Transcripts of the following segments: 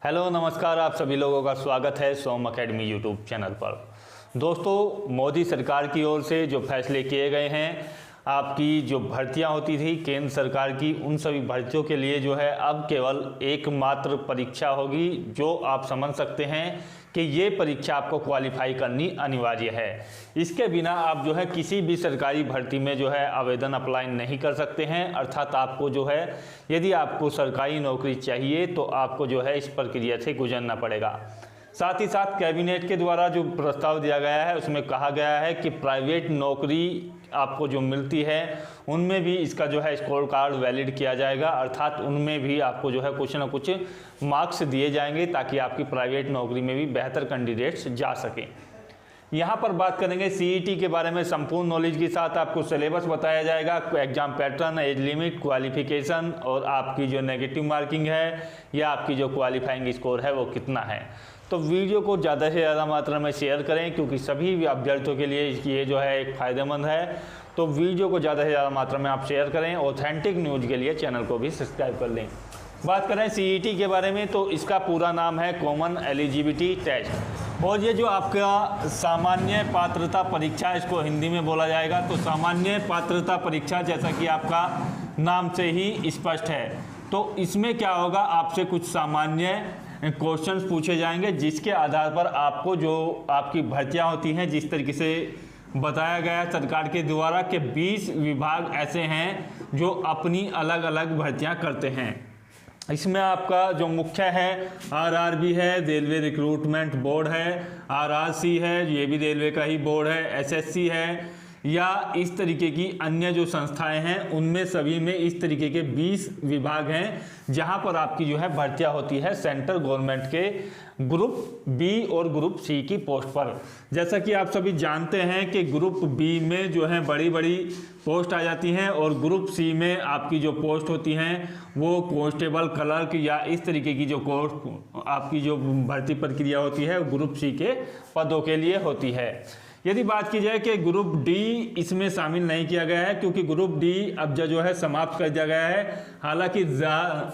Hello नमस्कार, आप सभी लोगों का स्वागत है सोम एकेडमी यूट्यूब चैनल पर। दोस्तों, मोदी सरकार की ओर से जो फैसले किए गए हैं, आपकी जो भर्तियां होती थी केंद्र सरकार की, उन सभी भर्तियों के लिए जो है अब केवल एकमात्र परीक्षा होगी, जो आप समझ सकते हैं कि ये परीक्षा आपको क्वालिफाई करनी अनिवार्य है। इसके बिना आप जो है किसी भी सरकारी भर्ती में जो है आवेदन अप्लाई नहीं कर सकते हैं। अर्थात आपको जो है यदि आपको सरकारी नौकरी चाहिए तो आपको जो है इस प्रक्रिया से गुजरना पड़ेगा। साथ ही साथ कैबिनेट के द्वारा जो प्रस्ताव दिया गया है उसमें कहा गया है कि प्राइवेट नौकरी आपको जो मिलती है उनमें भी इसका जो है स्कोर कार्ड वैलिड किया जाएगा। अर्थात उनमें भी आपको जो है कुछ ना कुछ मार्क्स दिए जाएंगे ताकि आपकी प्राइवेट नौकरी में भी बेहतर कैंडिडेट्स जा सकें। यहाँ पर बात करेंगे सीईटी के बारे में। संपूर्ण नॉलेज के साथ आपको सिलेबस बताया जाएगा, exam pattern, age limit, qualification और आपकी जो नेगेटिव मार्किंग है या आपकी जो क्वालिफाइंग स्कोर है वो कितना है। तो वीडियो को ज़्यादा से ज़्यादा मात्रा में शेयर करें क्योंकि सभी अभ्यर्थियों के लिए ये जो है एक फ़ायदेमंद है। तो वीडियो को ज़्यादा से ज़्यादा मात्रा में आप शेयर करें। ऑथेंटिक न्यूज़ के लिए चैनल को भी सब्सक्राइब कर लें। बात करें सीईटी के बारे में तो इसका पूरा नाम है कॉमन एलिजिबिलिटी टेस्ट, और ये जो आपका सामान्य पात्रता परीक्षा, इसको हिंदी में बोला जाएगा तो सामान्य पात्रता परीक्षा, जैसा कि आपका नाम से ही स्पष्ट है। तो इसमें क्या होगा, आपसे कुछ सामान्य क्वेश्चंस पूछे जाएंगे जिसके आधार पर आपको जो आपकी भर्तियां होती हैं, जिस तरीके से बताया गया सरकार के द्वारा कि 20 विभाग ऐसे हैं जो अपनी अलग अलग भर्तियां करते हैं। इसमें आपका जो मुख्य है आरआरबी है, रेलवे रिक्रूटमेंट बोर्ड है, आरआरसी है, ये भी रेलवे का ही बोर्ड है, एसएससी है, या इस तरीके की अन्य जो संस्थाएं हैं उनमें सभी में इस तरीके के 20 विभाग हैं जहां पर आपकी जो है भर्तियां होती है सेंट्रल गवर्नमेंट के ग्रुप बी और ग्रुप सी की पोस्ट पर। जैसा कि आप सभी जानते हैं कि ग्रुप बी में जो है बड़ी बड़ी पोस्ट आ जाती हैं और ग्रुप सी में आपकी जो पोस्ट होती हैं वो कांस्टेबल, क्लर्क या इस तरीके की जो कोर्स आपकी जो भर्ती प्रक्रिया होती है ग्रुप सी के पदों के लिए होती है। यदि बात की जाए कि ग्रुप डी इसमें शामिल नहीं किया गया है क्योंकि ग्रुप डी अब जो है समाप्त कर दिया गया है। हालांकि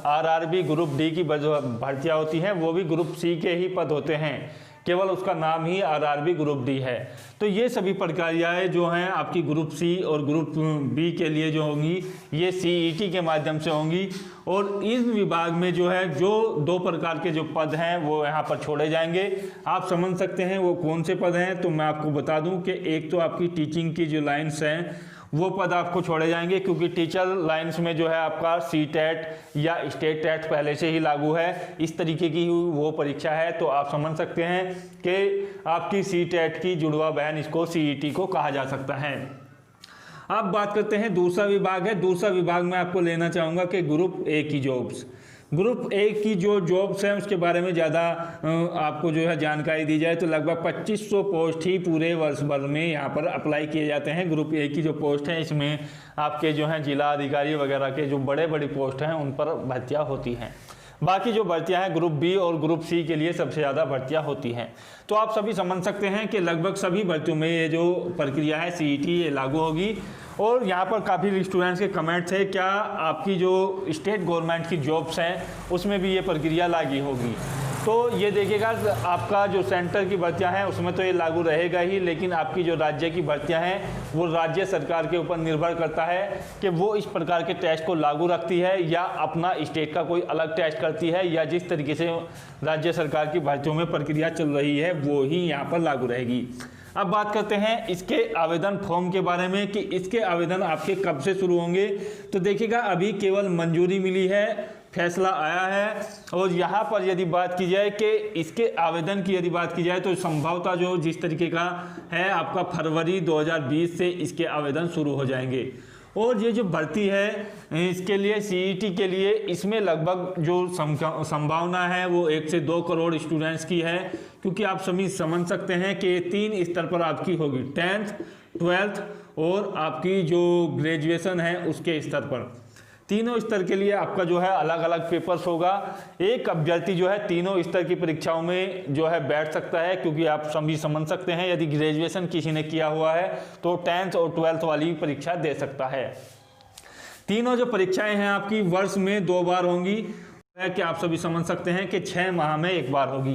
आरआरबी ग्रुप डी की जो भर्तियां होती हैं वो भी ग्रुप सी के ही पद होते हैं, केवल उसका नाम ही आरआरबी ग्रुप डी है। तो ये सभी प्रक्रियाएं जो हैं आपकी ग्रुप सी और ग्रुप बी के लिए जो होंगी ये सीईटी के माध्यम से होंगी। और इस विभाग में जो है जो 2 प्रकार के जो पद हैं वो यहाँ पर छोड़े जाएंगे। आप समझ सकते हैं वो कौन से पद हैं, तो मैं आपको बता दूं कि एक तो आपकी टीचिंग की जो लाइन्स हैं वो पद आपको छोड़े जाएंगे क्योंकि टीचर लाइंस में जो है आपका सीटेट या स्टेट टेट पहले से ही लागू है। इस तरीके की वो परीक्षा है, तो आप समझ सकते हैं कि आपकी सीटेट की जुड़वा बहन इसको सीईटी को कहा जा सकता है। अब बात करते हैं दूसरा विभाग है। दूसरा विभाग में आपको लेना चाहूँगा कि ग्रुप ए की जॉब्स। ग्रुप ए की जो जॉब्स हैं उसके बारे में ज़्यादा आपको जो है जानकारी दी जाए तो लगभग 2500 पोस्ट ही पूरे वर्ष भर में यहाँ पर अप्लाई किए जाते हैं। ग्रुप ए की जो पोस्ट है इसमें आपके जो हैं जिला अधिकारी वगैरह के जो बड़े बड़ी पोस्ट हैं उन पर भर्तियाँ होती हैं। बाकी जो भर्तियां हैं ग्रुप बी और ग्रुप सी के लिए सबसे ज़्यादा भर्तियां होती हैं। तो आप सभी समझ सकते हैं कि लगभग सभी भर्तियों में ये जो प्रक्रिया है सीईटी ये लागू होगी। और यहाँ पर काफ़ी स्टूडेंट्स के कमेंट थे क्या आपकी जो स्टेट गवर्नमेंट की जॉब्स हैं उसमें भी ये प्रक्रिया लागू होगी। तो ये देखिएगा आपका जो सेंटर की भर्तियां हैं उसमें तो ये लागू रहेगा ही, लेकिन आपकी जो राज्य की भर्तियां हैं वो राज्य सरकार के ऊपर निर्भर करता है कि वो इस प्रकार के टेस्ट को लागू रखती है या अपना स्टेट का कोई अलग टेस्ट करती है, या जिस तरीके से राज्य सरकार की भर्तियों में प्रक्रिया चल रही है वो ही यहाँ पर लागू रहेगी। अब बात करते हैं इसके आवेदन फॉर्म के बारे में कि इसके आवेदन आपके कब से शुरू होंगे। तो देखिएगा अभी केवल मंजूरी मिली है, फैसला आया है। और यहाँ पर यदि बात की जाए कि इसके आवेदन की यदि बात की जाए तो संभवतः जो जिस तरीके का है आपका फरवरी 2020 से इसके आवेदन शुरू हो जाएंगे। और ये जो भर्ती है इसके लिए सीईटी के लिए इसमें लगभग जो संभावना है वो 1 से 2 करोड़ स्टूडेंट्स की है, क्योंकि आप सभी समझ सकते हैं कि 3 स्तर पर आपकी होगी, 10th, 12th और आपकी जो ग्रेजुएशन है उसके स्तर पर। तीनों स्तर के लिए आपका जो है अलग अलग पेपर्स होगा। एक अभ्यर्थी जो है तीनों स्तर की परीक्षाओं में जो है बैठ सकता है, क्योंकि आप सभी समझ सकते हैं यदि ग्रेजुएशन किसी ने किया हुआ है तो 10th और 12th वाली परीक्षा दे सकता है। तीनों जो परीक्षाएं हैं आपकी वर्ष में 2 बार होंगी। है कि आप सभी समझ सकते हैं कि 6 माह में एक बार होगी।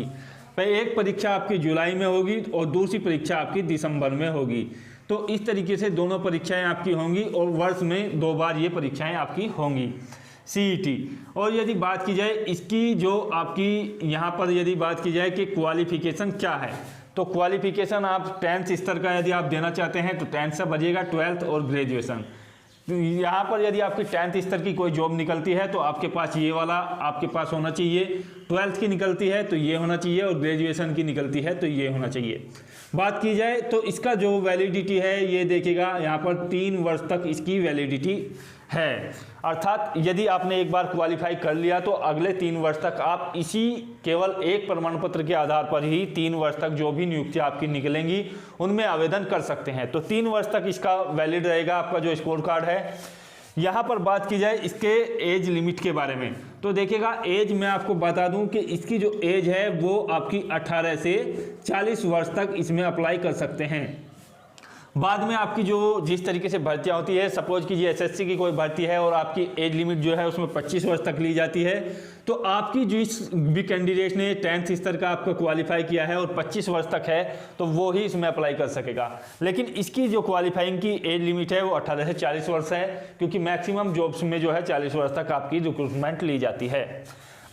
एक परीक्षा आपकी जुलाई में होगी और दूसरी परीक्षा आपकी दिसंबर में होगी। तो इस तरीके से दोनों परीक्षाएं आपकी होंगी और वर्ष में 2 बार ये परीक्षाएं आपकी होंगी सीईटी। और यदि बात की जाए इसकी जो आपकी यहाँ पर यदि बात की जाए कि क्वालिफिकेशन क्या है, तो क्वालिफिकेशन आप 10th स्तर का यदि आप देना चाहते हैं तो 10th से भरिएगा, 12th और ग्रेजुएशन। यहाँ पर यदि आपकी 10th स्तर की कोई जॉब निकलती है तो आपके पास ये वाला आपके पास होना चाहिए, 12th की निकलती है तो ये होना चाहिए और ग्रेजुएशन की निकलती है तो ये होना चाहिए। बात की जाए तो इसका जो वैलिडिटी है ये देखिएगा यहाँ पर 3 वर्ष तक इसकी वैलिडिटी है। अर्थात यदि आपने एक बार क्वालिफाई कर लिया तो अगले 3 वर्ष तक आप इसी केवल एक प्रमाण पत्र के आधार पर ही 3 वर्ष तक जो भी नियुक्ति आपकी निकलेंगी उनमें आवेदन कर सकते हैं। तो 3 वर्ष तक इसका वैलिड रहेगा आपका जो स्कोर कार्ड है। यहाँ पर बात की जाए इसके एज लिमिट के बारे में, तो देखिएगा एज मैं आपको बता दूं कि इसकी जो एज है वो आपकी 18 से 40 वर्ष तक इसमें अप्लाई कर सकते हैं। बाद में आपकी जो जिस तरीके से भर्तियां होती है, सपोज कीजिए एसएससी की कोई भर्ती है और आपकी एज लिमिट जो है उसमें 25 वर्ष तक ली जाती है, तो आपकी जिस भी कैंडिडेट ने 10th स्तर का आपका क्वालिफाई किया है और 25 वर्ष तक है तो वो ही इसमें अप्लाई कर सकेगा। लेकिन इसकी जो क्वालिफाइंग की एज लिमिट है वो 18 से 40 वर्ष है, क्योंकि मैक्सिमम जॉब्स में जो है 40 वर्ष तक आपकी रिक्रूटमेंट ली जाती है।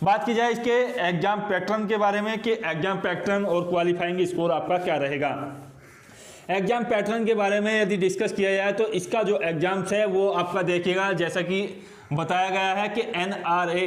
बात की जाए इसके एग्जाम पैटर्न के बारे में कि एग्जाम पैटर्न और क्वालिफाइंग स्कोर आपका क्या रहेगा। एग्जाम पैटर्न के बारे में यदि डिस्कस किया जाए तो इसका जो एग्जाम्स है वो आपका देखिएगा, जैसा कि बताया गया है कि NRA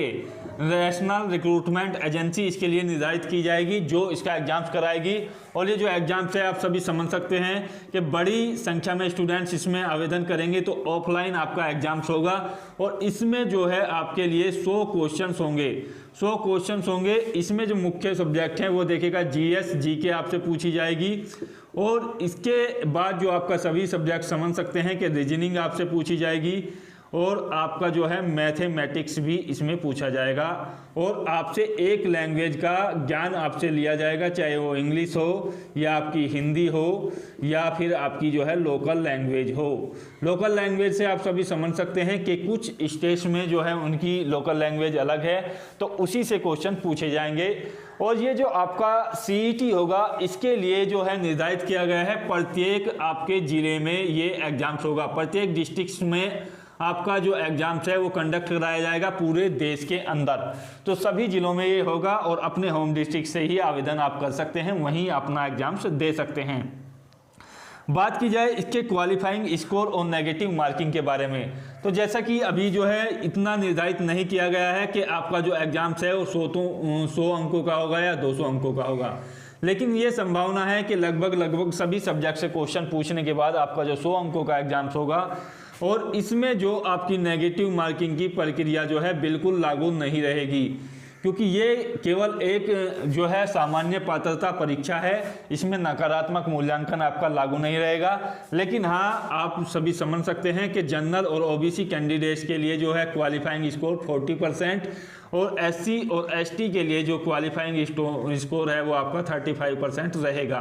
नेशनल रिक्रूटमेंट एजेंसी इसके लिए निर्धारित की जाएगी जो इसका एग्जाम्स कराएगी। और ये जो एग्जाम्स है आप सभी समझ सकते हैं कि बड़ी संख्या में स्टूडेंट्स इसमें आवेदन करेंगे, तो ऑफलाइन आपका एग्जाम्स होगा और इसमें जो है आपके लिए 100 क्वेश्चंस होंगे। 100 क्वेश्चंस होंगे। इसमें जो मुख्य सब्जेक्ट हैं वो देखिएगा GS GK आपसे पूछी जाएगी और इसके बाद जो आपका सभी सब्जेक्ट समझ सकते हैं कि रीजनिंग आपसे पूछी जाएगी और आपका जो है मैथमेटिक्स भी इसमें पूछा जाएगा और आपसे एक लैंग्वेज का ज्ञान आपसे लिया जाएगा, चाहे वो इंग्लिश हो या आपकी हिंदी हो या फिर आपकी जो है लोकल लैंग्वेज हो। लोकल लैंग्वेज से आप सभी समझ सकते हैं कि कुछ स्टेट्स में जो है उनकी लोकल लैंग्वेज अलग है, तो उसी से क्वेश्चन पूछे जाएंगे। और ये जो आपका CET होगा इसके लिए जो है निर्धारित किया गया है, प्रत्येक आपके ज़िले में ये एग्जाम्स होगा। प्रत्येक डिस्ट्रिक्ट में आपका जो एग्जाम्स है वो कंडक्ट कराया जाएगा पूरे देश के अंदर, तो सभी जिलों में ये होगा और अपने होम डिस्ट्रिक्ट से ही आवेदन आप कर सकते हैं, वहीं अपना एग्जाम्स दे सकते हैं। बात की जाए इसके क्वालिफाइंग स्कोर और नेगेटिव मार्किंग के बारे में, तो जैसा कि अभी जो है इतना निर्धारित नहीं किया गया है कि आपका जो एग्जाम्स है वो 100 अंकों का होगा या 200 अंकों का होगा, लेकिन ये संभावना है कि लगभग सभी सब्जेक्ट से क्वेश्चन पूछने के बाद आपका जो 100 अंकों का एग्जाम्स होगा और इसमें जो आपकी नेगेटिव मार्किंग की प्रक्रिया जो है बिल्कुल लागू नहीं रहेगी, क्योंकि ये केवल एक जो है सामान्य पात्रता परीक्षा है, इसमें नकारात्मक मूल्यांकन आपका लागू नहीं रहेगा। लेकिन हाँ, आप सभी समझ सकते हैं कि जनरल और OBC कैंडिडेट्स के लिए जो है क्वालिफाइंग स्कोर 40% और SC और ST के लिए जो क्वालिफाइंग स्कोर है वो आपका 35% रहेगा।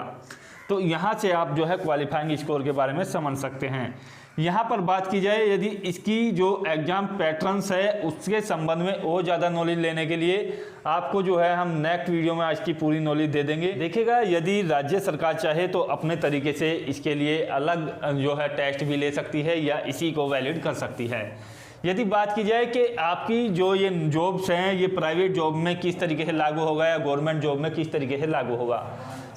तो यहाँ से आप जो है क्वालिफाइंग स्कोर के बारे में समझ सकते हैं। यहाँ पर बात की जाए यदि इसकी जो एग्जाम पैटर्न्स है उसके संबंध में और ज़्यादा नॉलेज लेने के लिए आपको जो है हम नेक्स्ट वीडियो में आज की पूरी नॉलेज दे देंगे। देखिएगा, यदि राज्य सरकार चाहे तो अपने तरीके से इसके लिए अलग जो है टेस्ट भी ले सकती है या इसी को वैलिड कर सकती है। यदि बात की जाए कि आपकी जो ये जॉब्स हैं ये प्राइवेट जॉब में किस तरीके से लागू होगा या गवर्नमेंट जॉब में किस तरीके से लागू होगा।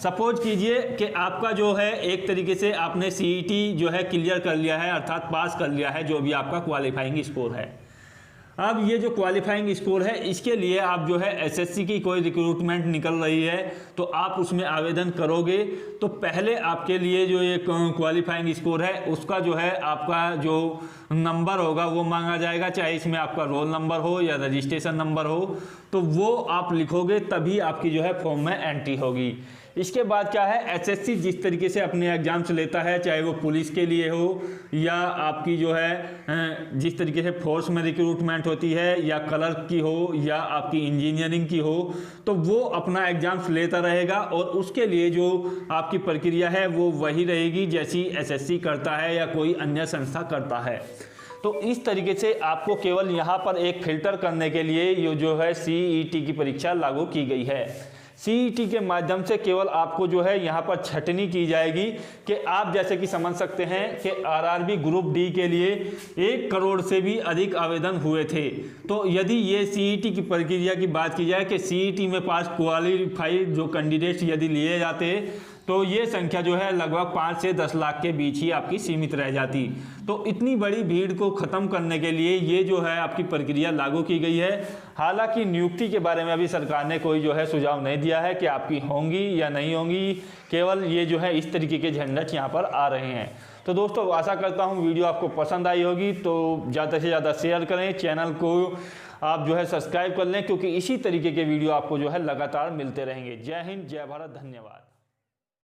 सपोज कीजिए कि आपका जो है एक तरीके से आपने CET जो है क्लियर कर लिया है, अर्थात पास कर लिया है जो भी आपका क्वालिफाइंग स्कोर है। अब ये जो क्वालिफाइंग स्कोर है इसके लिए आप जो है SSC की कोई रिक्रूटमेंट निकल रही है तो आप उसमें आवेदन करोगे तो पहले आपके लिए जो ये क्वालिफाइंग स्कोर है उसका जो है आपका जो नंबर होगा वो मांगा जाएगा, चाहे इसमें आपका रोल नंबर हो या रजिस्ट्रेशन नंबर हो, तो वो आप लिखोगे तभी आपकी जो है फॉर्म में एंट्री होगी। इसके बाद क्या है, SSC जिस तरीके से अपने एग्जाम्स लेता है, चाहे वो पुलिस के लिए हो या आपकी जो है जिस तरीके से फोर्स में रिक्रूटमेंट होती है या क्लर्क की हो या आपकी इंजीनियरिंग की हो, तो वो अपना एग्जाम्स लेता रहेगा और उसके लिए जो आपकी प्रक्रिया है वो वही रहेगी जैसी SSC करता है या कोई अन्य संस्था करता है। तो इस तरीके से आपको केवल यहाँ पर एक फिल्टर करने के लिए ये जो है CET की परीक्षा लागू की गई है। CET के माध्यम से केवल आपको जो है यहाँ पर छटनी की जाएगी कि आप जैसे कि समझ सकते हैं कि RRB ग्रुप डी के लिए 1 करोड़ से भी अधिक आवेदन हुए थे। तो यदि ये CET की प्रक्रिया की बात की जाए कि CET में पास क्वालिफाइड जो कैंडिडेट्स यदि लिए जाते तो ये संख्या जो है लगभग 5 से 10 लाख के बीच ही आपकी सीमित रह जाती। तो इतनी बड़ी भीड़ को ख़त्म करने के लिए ये जो है आपकी प्रक्रिया लागू की गई है। हालांकि नियुक्ति के बारे में अभी सरकार ने कोई जो है सुझाव नहीं दिया है कि आपकी होंगी या नहीं होंगी, केवल ये जो है इस तरीके के झंझट यहाँ पर आ रहे हैं। तो दोस्तों आशा करता हूँ वीडियो आपको पसंद आई होगी, तो ज़्यादा से ज़्यादा शेयर करें, चैनल को आप जो है सब्सक्राइब कर लें, क्योंकि इसी तरीके के वीडियो आपको जो है लगातार मिलते रहेंगे। जय हिंद, जय भारत, धन्यवाद।